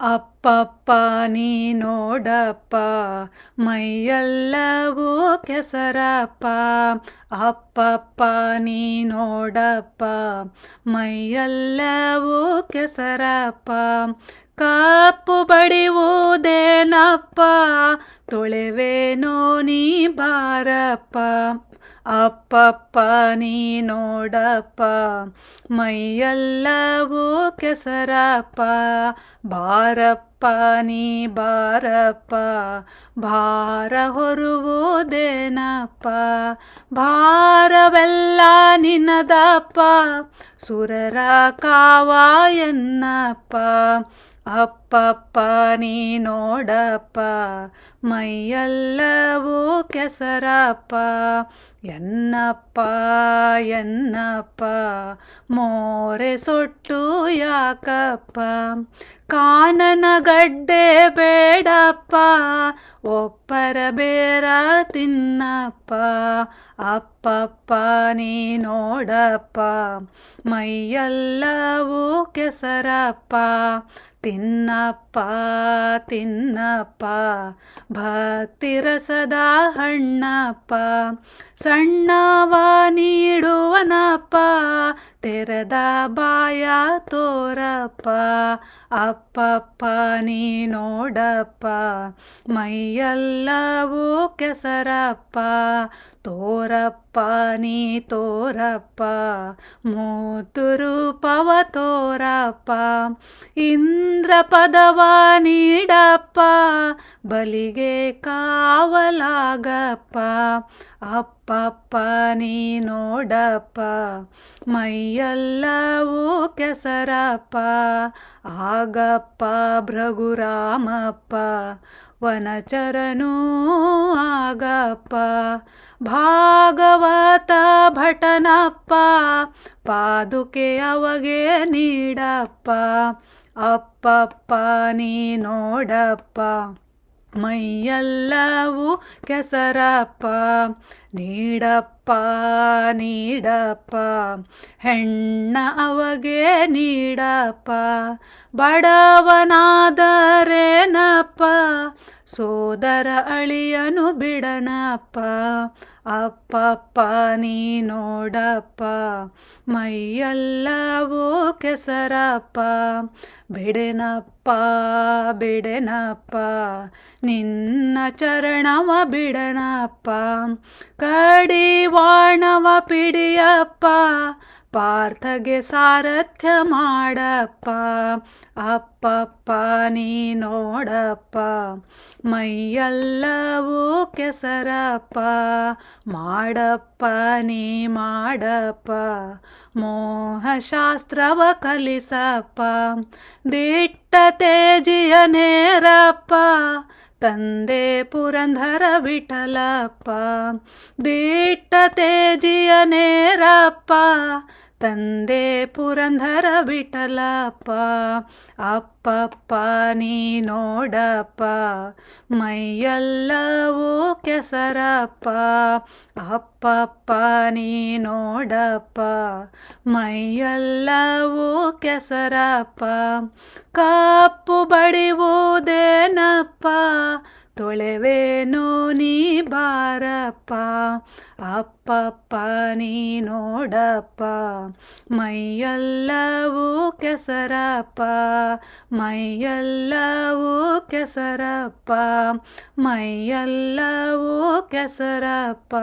ಅಪ್ಪಪ್ಪ ನೀ ನೋಡಪ್ಪ ಮೈಯೆಲ್ಲವೂ ಕೆಸರಪ್ಪ. ಅಪ್ಪಪ್ಪ ನೀ ನೋಡಪ್ಪ ಮೈಯೆಲ್ಲವೂ ಕೆಸರಪ್ಪ. ಕಪ್ಪು ಬಡಿಯುವುದೇನಪ್ಪ ತೊಳೆವೇನೋ ನೀ ಬಾರಪ್ಪ. ಅಪ್ಪಪ್ಪ ನೀ ನೋಡಪ್ಪ ಮೈಯೆಲ್ಲವೂ ಕೆಸರಪ್ಪ. ಬಾರಪ್ಪ ನೀ ಬಾರಪ್ಪ ಭಾರ ಹೊರುವುದೇನಪ್ಪ. ಭಾರವೆಲ್ಲ ನಿನ್ನದಪ್ಪ ಸುರರ ಕಾವ ಎನ್ನಪ್ಪ. ಅಪ್ಪಪ್ಪ ನೀ ನೋಡಪ್ಪ ಮೈಯೆಲ್ಲವೂ ಕೆಸರಪ್ಪ. ಎನ್ನಪ್ಪ ಎನ್ನಪ್ಪ ಮೋರೆ ಸೊಟ್ಟು ಯಾಕಪ್ಪ. ಕಾನನಗಡ್ಡೆ ಬೇಡಪ್ಪ ಒಪ್ಪರ ಬೇರ ತಿನ್ನಪ್ಪ. ಅಪ್ಪಪ್ಪ ನೀ ನೋಡಪ್ಪ ಮೈಯೆಲ್ಲವೂ ಕೆಸರಪ್ಪ. ತಿನ್ನಪ್ಪ ತಿನ್ನಪ್ಪ ಭಕ್ತಿ ರಸದ ಹಣ್ಣಪ್ಪ. ಸಣ್ಣವ ನೀಡುವನಪ್ಪ ತೆರೆದ ಬಾಯ ತೋರಪ್ಪ. ಅಪ್ಪಪ್ಪ ನೀ ನೋಡಪ್ಪ ಮೈಯೆಲ್ಲವೂ ಕೆಸರಪ್ಪ. ತೋರಪ್ಪ ನೀ ತೋರಪ್ಪ ಮೂತು ರೂಪವ ತೋರಪ್ಪ. ಇಂದ್ರ ಪದವ ನೀಡಪ್ಪ ಬಲಿಗೆ ಕಾವಲಾಗಪ್ಪ. ಅಪ್ಪಪ್ಪ ನೀ ನೋಡಪ್ಪ ಮೈಯೆಲ್ಲವೂ ಕೆಸರಪ್ಪ. ಆಗಪ್ಪ ಭೃಗುರಾಮಪ್ಪ ವನಚರನೂ ಆಗಪ್ಪ. ಭಾಗವತ ಭಟನಪ್ಪ ಪಾದುಕೆ ಅವಗೆ ನೀಡಪ್ಪ. ಅಪ್ಪಪ್ಪ ನೀ ನೋಡಪ್ಪ ಮೈಯೆಲ್ಲವೂ ಕೆಸರಪ್ಪ. ನೀಡಪ್ಪ ನೀಡಪ್ಪ ಹೆಣ್ಣ ಅವಗೆ ನೀಡಪ್ಪ. ಬಡವನಾದರೇನಪ್ಪ ಸೋದರ ಅಳಿಯನು ಬಿಡನಪ್ಪ. ಅಪ್ಪಪ್ಪ ನೀ ನೋಡಪ್ಪ ಮೈಯೆಲ್ಲವೂ ಕೆಸರಪ್ಪ. ಬಿಡೆನಪ್ಪ ಬಿಡೆನಪ್ಪ ನಿನ್ನ ಚರಣವ ಬಿಡನಪ್ಪ. ಕಡಿವಾಣವ ಪಿಡಿಯಪ್ಪ ಪಾರ್ಥಗೆ ಸಾರಥ್ಯ ಮಾಡಪ್ಪ. ಅಪ್ಪಪ್ಪ ನೀ ನೋಡಪ್ಪ ಮೈಯೆಲ್ಲವೂ ಕೆಸರಪ್ಪ. ಮಾಡಪ್ಪ ನೀ ಮಾಡಪ್ಪ ಮೋಹಶಾಸ್ತ್ರವ ಕಲಿಸಪ್ಪ. ದಿಟ್ಟ ತೇಜಿಯ ನೇರಪ್ಪ ತಂದೆ ಪುರಂದರ ವಿಠಲಪ್ಪ. ದಿಟ್ಟ ತೇಜಿಯ ನೇರಪ್ಪ ತಂದೆ ಪುರಂದರ ವಿಠಲಪ್ಪ. ಅಪ್ಪಪ್ಪ ನೀ ನೋಡಪ್ಪ ಮೈಯೆಲ್ಲವೂ ಕೆಸರಪ್ಪ. ಅಪ್ಪಪ್ಪ ನೀ ನೋಡಪ್ಪ ಮೈಯೆಲ್ಲವೂ ಕೆಸರಪ್ಪ. ಕಪ್ಪು ಬಡಿಯುವುದೇನಪ್ಪ ತೊಳೆವೇನೋ ನೀ ಬಾರಪ್ಪ. ಅಪ್ಪಪ್ಪ ನೀ ನೋಡಪ್ಪ ಮೈಯೆಲ್ಲವೂ ಕೆಸರಪ್ಪ. ಮೈಯೆಲ್ಲವೂ ಕೆಸರಪ್ಪ ಮೈಯೆಲ್ಲವೂ ಕೆಸರಪ್ಪ.